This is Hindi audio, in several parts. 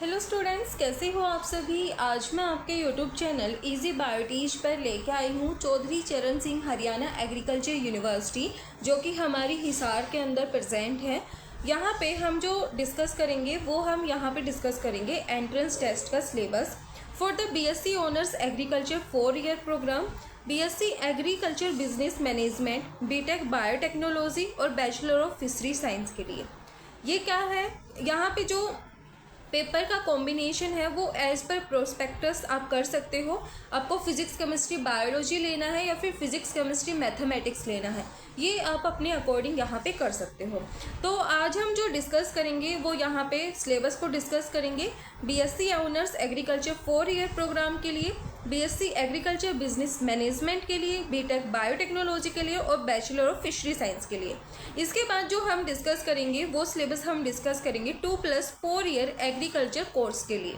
हेलो स्टूडेंट्स, कैसे हो आप सभी। आज मैं आपके यूट्यूब चैनल इजी बायोटीज पर लेके आई हूँ चौधरी चरण सिंह हरियाणा एग्रीकल्चर यूनिवर्सिटी, जो कि हमारी हिसार के अंदर प्रेजेंट है। यहाँ पे हम जो डिस्कस करेंगे वो हम यहाँ पे डिस्कस करेंगे एंट्रेंस टेस्ट का syllabus for the BSc honours agriculture 4 year program, BSc agriculture business management, BTech biotechnology और बैचलर ऑफ फिशरी साइंस के लिए। ये क्या है, यहाँ पे जो पेपर का कॉम्बिनेशन है वो एज पर प्रोस्पेक्टस आप कर सकते हो। आपको फिजिक्स केमिस्ट्री बायोलॉजी लेना है या फिर फिजिक्स केमिस्ट्री मैथमेटिक्स लेना है, ये आप अपने अकॉर्डिंग यहाँ पे कर सकते हो। तो आज हम जो डिस्कस करेंगे वो यहाँ पे सिलेबस को डिस्कस करेंगे BSc honours agriculture 4 year program के लिए, बीएससी एग्रीकल्चर बिजनेस मैनेजमेंट के लिए, बीटेक बायोटेक्नोलॉजी के लिए और बैचलर ऑफ फिशरी साइंस के लिए। इसके बाद जो हम डिस्कस करेंगे वो सिलेबस हम डिस्कस करेंगे 2+4 ईयर एग्रीकल्चर कोर्स के लिए।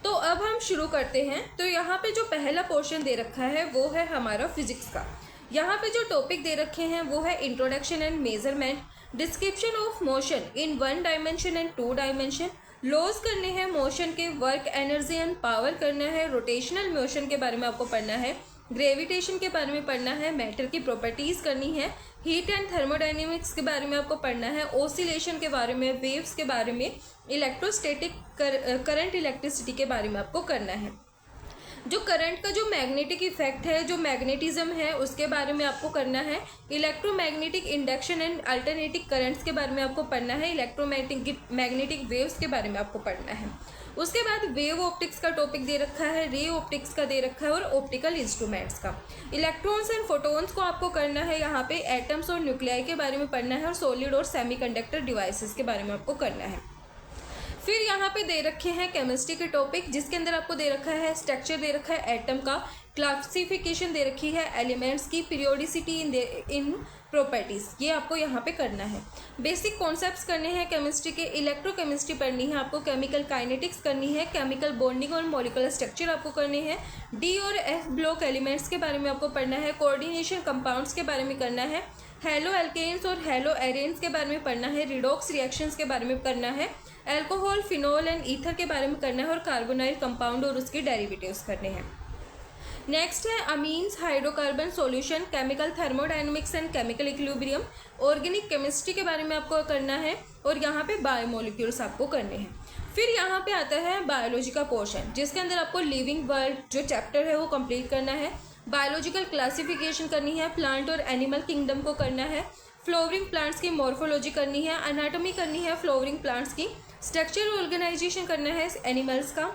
तो अब हम शुरू करते हैं। तो यहाँ पे जो पहला पोर्शन दे रखा है वो है हमारा फिजिक्स का। यहाँ पे जो टॉपिक दे रखे हैं वो है introduction and measurement, description of motion in 1 dimension and 2 dimension, laws करने हैं मोशन के, वर्क एनर्जी एंड पावर करना है, रोटेशनल मोशन के बारे में आपको पढ़ना है, ग्रेविटेशन के बारे में पढ़ना है, मैटर की प्रॉपर्टीज़ करनी है, हीट एंड थर्मोडाइनमिक्स के बारे में आपको पढ़ना है, ओसिलेशन के बारे में, वेव्स के बारे में, इलेक्ट्रोस्टैटिक करंट इलेक्ट्रिसिटी के बारे में आपको करना है। जो करंट का जो मैग्नेटिक इफेक्ट है, जो मैग्नेटिज्म है, उसके बारे में आपको करना है। Electromagnetic induction and alternating currents के बारे में आपको पढ़ना है। इलेक्ट्रोमैग्नेटिक वेव्स के बारे में आपको पढ़ना है। उसके बाद वेव ऑप्टिक्स का टॉपिक दे रखा है, रे ऑप्टिक्स का दे रखा है और ऑप्टिकल इंस्ट्रूमेंट्स का। इलेक्ट्रॉन्स एंड फोटोन्स को आपको करना है। यहाँ पे एटम्स और न्यूक्लियाई के बारे में पढ़ना है और सॉलिड और सेमीकंडक्टर डिवाइसेस के बारे में आपको करना है। फिर यहाँ पे दे रखे हैं केमिस्ट्री के टॉपिक, जिसके अंदर आपको दे रखा है स्ट्रक्चर दे रखा है एटम का, क्लासिफिकेशन दे रखी है एलिमेंट्स की, पीरियोडिसिटी इन प्रॉपर्टीज़, ये आपको यहाँ पे करना है। बेसिक कॉन्सेप्ट्स करने हैं केमिस्ट्री के, इलेक्ट्रोकेमिस्ट्री पढ़नी है आपको, केमिकल काइनेटिक्स करनी है, केमिकल बॉन्डिंग और मॉलिक्यूलर स्ट्रक्चर आपको करने हैं, डी और एफ ब्लॉक एलिमेंट्स के बारे में आपको पढ़ना है, कोऑर्डिनेशन कंपाउंड्स के बारे में करना है, हेलो एल्केन्स और हेलो एरेन्स के बारे में पढ़ना है, रिडॉक्स रिएक्शंस के बारे में करना है, अल्कोहल, फिनोल एंड ईथर के बारे में करना है और कार्बोनाइल कंपाउंड और उसके डेरिवेटिव्स करने हैं। नेक्स्ट है amines, hydrocarbon solution, chemical thermodynamics and chemical equilibrium, organic chemistry के बारे में आपको करना है और यहाँ पे बायोमोलिक्यूल्स आपको करने हैं। फिर यहाँ पे आता है बायोलॉजी का पोर्शन, जिसके अंदर आपको लिविंग वर्ल्ड जो चैप्टर है वो कंप्लीट करना है, बायोलॉजिकल क्लासिफिकेशन करनी है, प्लांट और एनिमल किंगडम को करना है, फ्लोवरिंग प्लांट्स की मॉर्फोलॉजी करनी है, एनाटॉमी करनी है फ्लोवरिंग प्लांट्स की, स्ट्रक्चर ऑर्गेनाइजेशन करना है एनिमल्स का,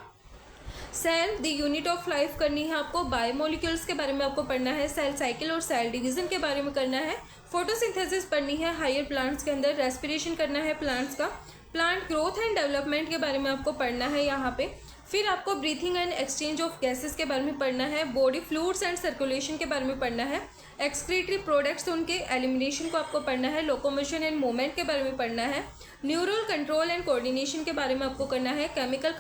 cell the unit of life करनी है आपको, बायोमोलिक्यूल्स के बारे में आपको पढ़ना है, सेल साइकिल और सेल डिवीजन के बारे में करना है, फोटोसिंथेसिस पढ़नी है हायर प्लांट्स के अंदर, रेस्पिरेशन करना है प्लांट्स का, प्लांट ग्रोथ एंड डेवलपमेंट के बारे में आपको पढ़ना है यहाँ पे। फिर आपको breathing and exchange of gases के बारे में पढ़ना है, बॉडी फ्लूइड्स एंड सर्कुलेशन के बारे में पढ़ना है, एक्सक्रीटरी प्रोडक्ट्स उनके एलिमिनेशन को आपको पढ़ना है, लोकोमोशन एंड मूवमेंट के बारे में पढ़ना है, न्यूरल कंट्रोल एंड कोऑर्डिनेशन के बारे में आपको करना है, केमिकल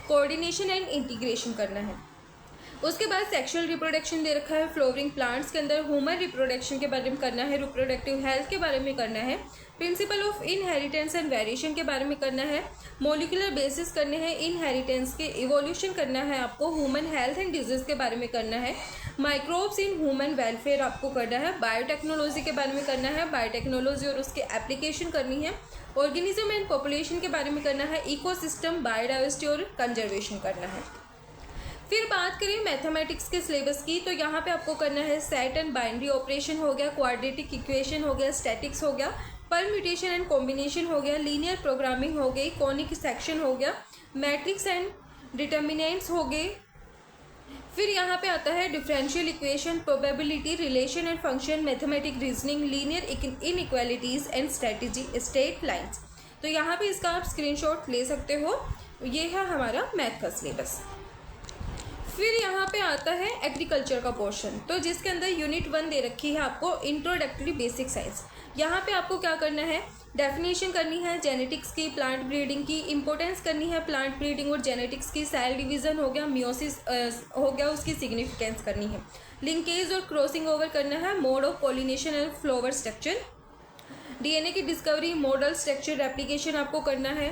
कोऑर्डिनेशन एंड इंटीग्रेशन करना है। उसके बाद सेक्सुअल रिप्रोडक्शन दे रखा है फ्लोवरिंग प्लांट्स के अंदर, ह्यूमन रिप्रोडक्शन के बारे में करना है, रिप्रोडक्टिव हेल्थ के बारे में करना है, principle of inheritance and variation के बारे में करना है, मॉलिक्यूलर बेसिस करने हैं इनहेरिटेंस के, इवोल्यूशन करना है आपको, ह्यूमन हेल्थ एंड डिजीज के बारे में करना है, माइक्रोब्स इन ह्यूमन वेलफेयर आपको करना है, बायोटेक्नोलॉजी के बारे में करना है, बायोटेक्नोलॉजी और उसके एप्लीकेशन करनी है, ऑर्गेनिज्म एंड पॉपुलेशन के बारे में करना है, इकोसिस्टम, बायोडाइवर्सिटी और कंजर्वेशन करना है। फिर बात करें मैथमेटिक्स के सिलेबस की, तो यहाँ पे आपको करना है सेट एंड बाइनरी ऑपरेशन हो गया, क्वाड्रेटिक इक्वेशन हो गया, स्टैटिक्स हो गया, परम्यूटेशन एंड कॉम्बिनेशन हो गया, लीनियर प्रोग्रामिंग हो गई, कॉनिक सेक्शन हो गया, मैट्रिक्स एंड डिटर्मिनेंट्स हो गए। फिर यहाँ पे आता है differential equation, probability, relation and function, mathematic reasoning, linear inequalities and strategy, straight lines. तो यहाँ पे इसका आप स्क्रीनशॉट ले सकते हो। ये है हमारा मैथ का सिलेबस। फिर यहाँ पे आता है एग्रीकल्चर का पोर्शन, तो जिसके अंदर यूनिट 1 दे रखी है आपको इंट्रोडक्टरी बेसिक साइंस। यहाँ पे आपको क्या करना है, डेफिनेशन करनी है जेनेटिक्स की, प्लांट ब्रीडिंग की, इंपॉर्टेंस करनी है प्लांट ब्रीडिंग और जेनेटिक्स की, सेल डिवीज़न हो गया, मियोसिस हो गया, उसकी सिग्निफिकेंस करनी है, लिंकेज और क्रॉसिंग ओवर करना है, mode of pollination and flower structure, DNA की डिस्कवरी, मॉडल स्ट्रक्चर रेप्लिकेशन आपको करना है,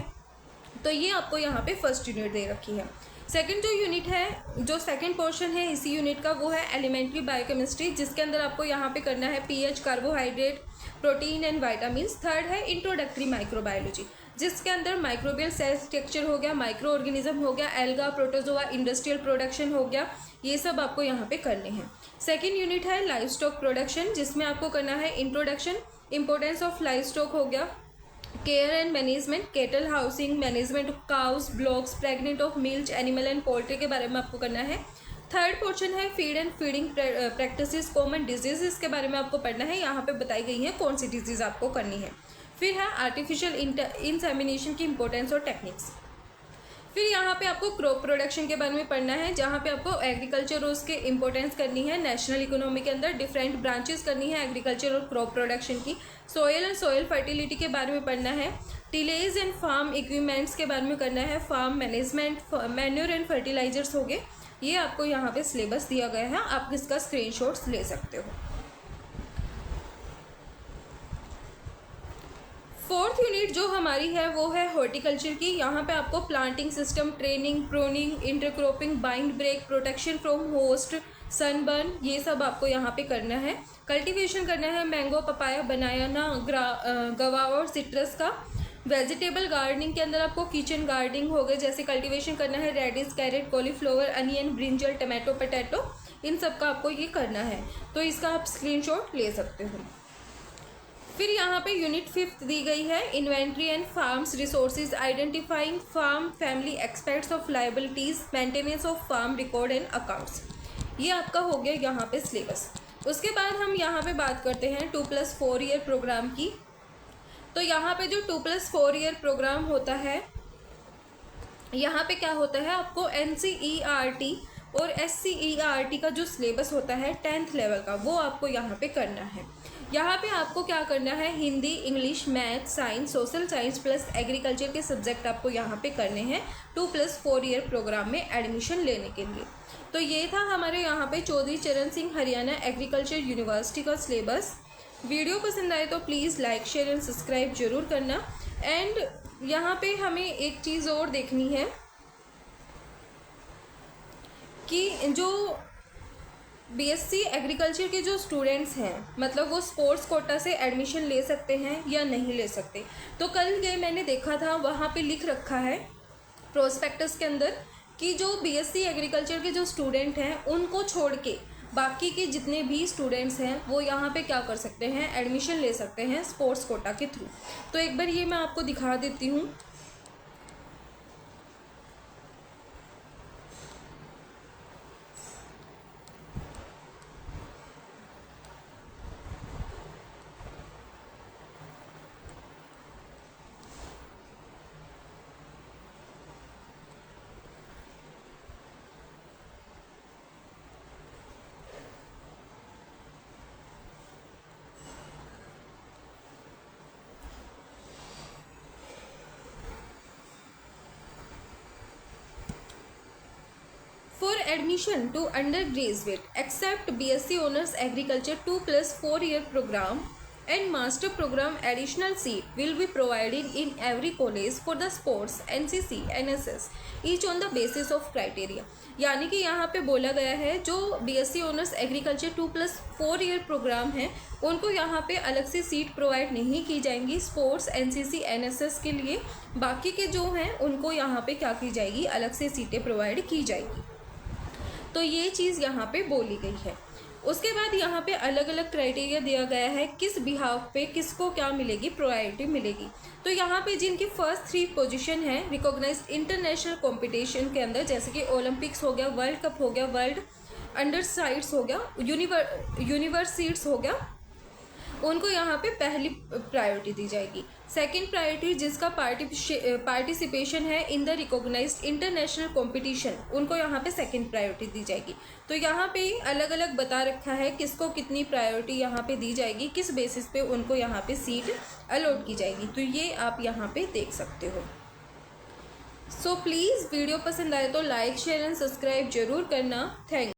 तो ये आपको यहाँ पे फर्स्ट यूनिट दे रखी है। सेकंड जो यूनिट है, जो सेकंड पोर्शन है इसी यूनिट का, वो है एलिमेंट्री बायोकेमिस्ट्री, जिसके अंदर आपको यहाँ पे करना है pH, carbohydrate, protein and vitamins. Third है इंट्रोडक्टरी माइक्रोबायोलॉजी, जिसके अंदर माइक्रोबियल सेल स्ट्रक्चर हो गया, माइक्रो ऑर्गेनिज्म हो गया, एल्गा, प्रोटोजोआ, इंडस्ट्रियल प्रोडक्शन हो गया, ये सब आपको यहाँ पे करने हैं। सेकेंड यूनिट है लाइव स्टॉक प्रोडक्शन, जिसमें आपको करना है introduction, importance of live stock हो गया, care and management, kettle housing, management of cows, blocks, pregnant of milk animal and poultry के बारे में आपको करना है। थर्ड पोर्शन है feed and feeding practices, common diseases के बारे में आपको पढ़ना है, यहाँ पे बताई गई है कौन सी डिजीज आपको करनी है। फिर है आर्टिफिशियल इंसेमिनेशन की इंपॉर्टेंस और टेक्निक्स। फिर यहाँ पे आपको क्रॉप प्रोडक्शन के बारे में पढ़ना है, जहाँ पे आपको एग्रीकल्चर और उसके इंपॉर्टेंस करनी है। नेशनल इकोनॉमी के अंदर डिफरेंट ब्रांचेस करनी है एग्रीकल्चर और क्रॉप प्रोडक्शन की। सॉयल एंड सॉयल फर्टिलिटी के बारे में पढ़ना है। टिलेज एंड फार्म इक्विपमेंट्स के बारे में करना है। Farm management, manure and fertilisers हो गए। ये आपको यहाँ पे सिलेबस दिया गया है, आप इसका स्क्रीनशॉट्स ले सकते हो। फोर्थ यूनिट जो हमारी है वो है हॉर्टिकल्चर की। यहाँ पे आपको planting system, training, pruning, intercropping, windbreak, protection from frost, sunburn, ये सब आपको यहाँ पे करना है। कल्टीवेशन करना है मैंगो, पपाया, बनाना, गवा और सिट्रस का। वेजिटेबल गार्डनिंग के अंदर आपको किचन गार्डनिंग हो गए, जैसे कल्टीवेशन करना है radish, carrot, cauliflower, onion, brinjal, tomato, potato, इन सब का आपको ये करना है, तो इसका आप स्क्रीनशॉट ले सकते हो। फिर यहाँ पे यूनिट 5 दी गई है inventory and farms resources, identifying farm family aspects of liabilities, maintenance of farm record and accounts. ये आपका हो गया यहाँ पे सिलेबस। उसके बाद हम यहाँ पे बात करते हैं 2+4 ईयर प्रोग्राम की। तो यहाँ पे जो 2+4 ईयर प्रोग्राम होता है, यहाँ पे क्या होता है, आपको NCERT और SCERT का जो सिलेबस होता है 10th लेवल का, वो आपको यहाँ पे करना है। यहाँ पे आपको क्या करना है, Hindi, English, math, science, social science plus agriculture के सब्जेक्ट आपको यहाँ पे करने हैं 2+4 ईयर प्रोग्राम में एडमिशन लेने के लिए। तो ये था हमारे यहाँ पे चौधरी चरण सिंह हरियाणा एग्रीकल्चर यूनिवर्सिटी का सिलेबस। वीडियो पसंद आए तो please like, share and subscribe जरूर करना। एंड यहाँ पे हमें एक चीज़ और देखनी है कि जो BSc एग्रीकल्चर के जो स्टूडेंट्स हैं, मतलब वो स्पोर्ट्स कोटा से एडमिशन ले सकते हैं या नहीं ले सकते। तो कल ये मैंने देखा था, वहाँ पे लिख रखा है प्रोस्पेक्टस के अंदर कि जो BSc एग्रीकल्चर के जो स्टूडेंट हैं उनको छोड़ के बाकी के जितने भी स्टूडेंट्स हैं वो यहाँ पे क्या कर सकते हैं, एडमिशन ले सकते हैं स्पोर्ट्स कोटा के थ्रू। तो एक बार ये मैं आपको दिखा देती हूँ। For admission to undergraduate, except BSc Honours Agriculture 2+4 year program and master program, additional seat will be provided in every college for the sports, NCC, NSS, each on the basis of criteria। यानी कि यहाँ पे बोला गया है जो BSc Honours Agriculture 2+4 year program है उनको यहाँ पे अलग से सीट प्रोवाइड नहीं की जाएंगी स्पोर्ट्स, NCC, NSS के लिए। बाकी के जो हैं उनको यहाँ पे क्या की जाएगी, अलग से सीटें प्रोवाइड की जाएगी। तो ये चीज़ यहाँ पे बोली गई है। उसके बाद यहाँ पे अलग अलग क्राइटेरिया दिया गया है किस बिहाफ पे किसको क्या मिलेगी, प्रायोरिटी मिलेगी। तो यहाँ पे जिनकी फर्स्ट 3 पोजीशन है रिकॉग्नाइज्ड इंटरनेशनल कंपटीशन के अंदर, जैसे कि ओलंपिक्स हो गया, वर्ल्ड कप हो गया, वर्ल्ड अंडर साइड्स हो गया, यूनिवर्सिटीज हो गया, उनको यहाँ पे पहली प्रायोरिटी दी जाएगी। सेकंड प्रायोरिटी जिसका पार्टिसिपेशन है in the recognised international competition, उनको यहाँ पे सेकंड प्रायोरिटी दी जाएगी। तो यहाँ पे अलग अलग बता रखा है किसको कितनी प्रायोरिटी यहाँ पे दी जाएगी, किस बेसिस पे उनको यहाँ पे सीट अलॉट की जाएगी। तो ये आप यहाँ पे देख सकते हो। सो प्लीज़ वीडियो पसंद आए तो लाइक, शेयर एंड सब्सक्राइब जरूर करना। थैंक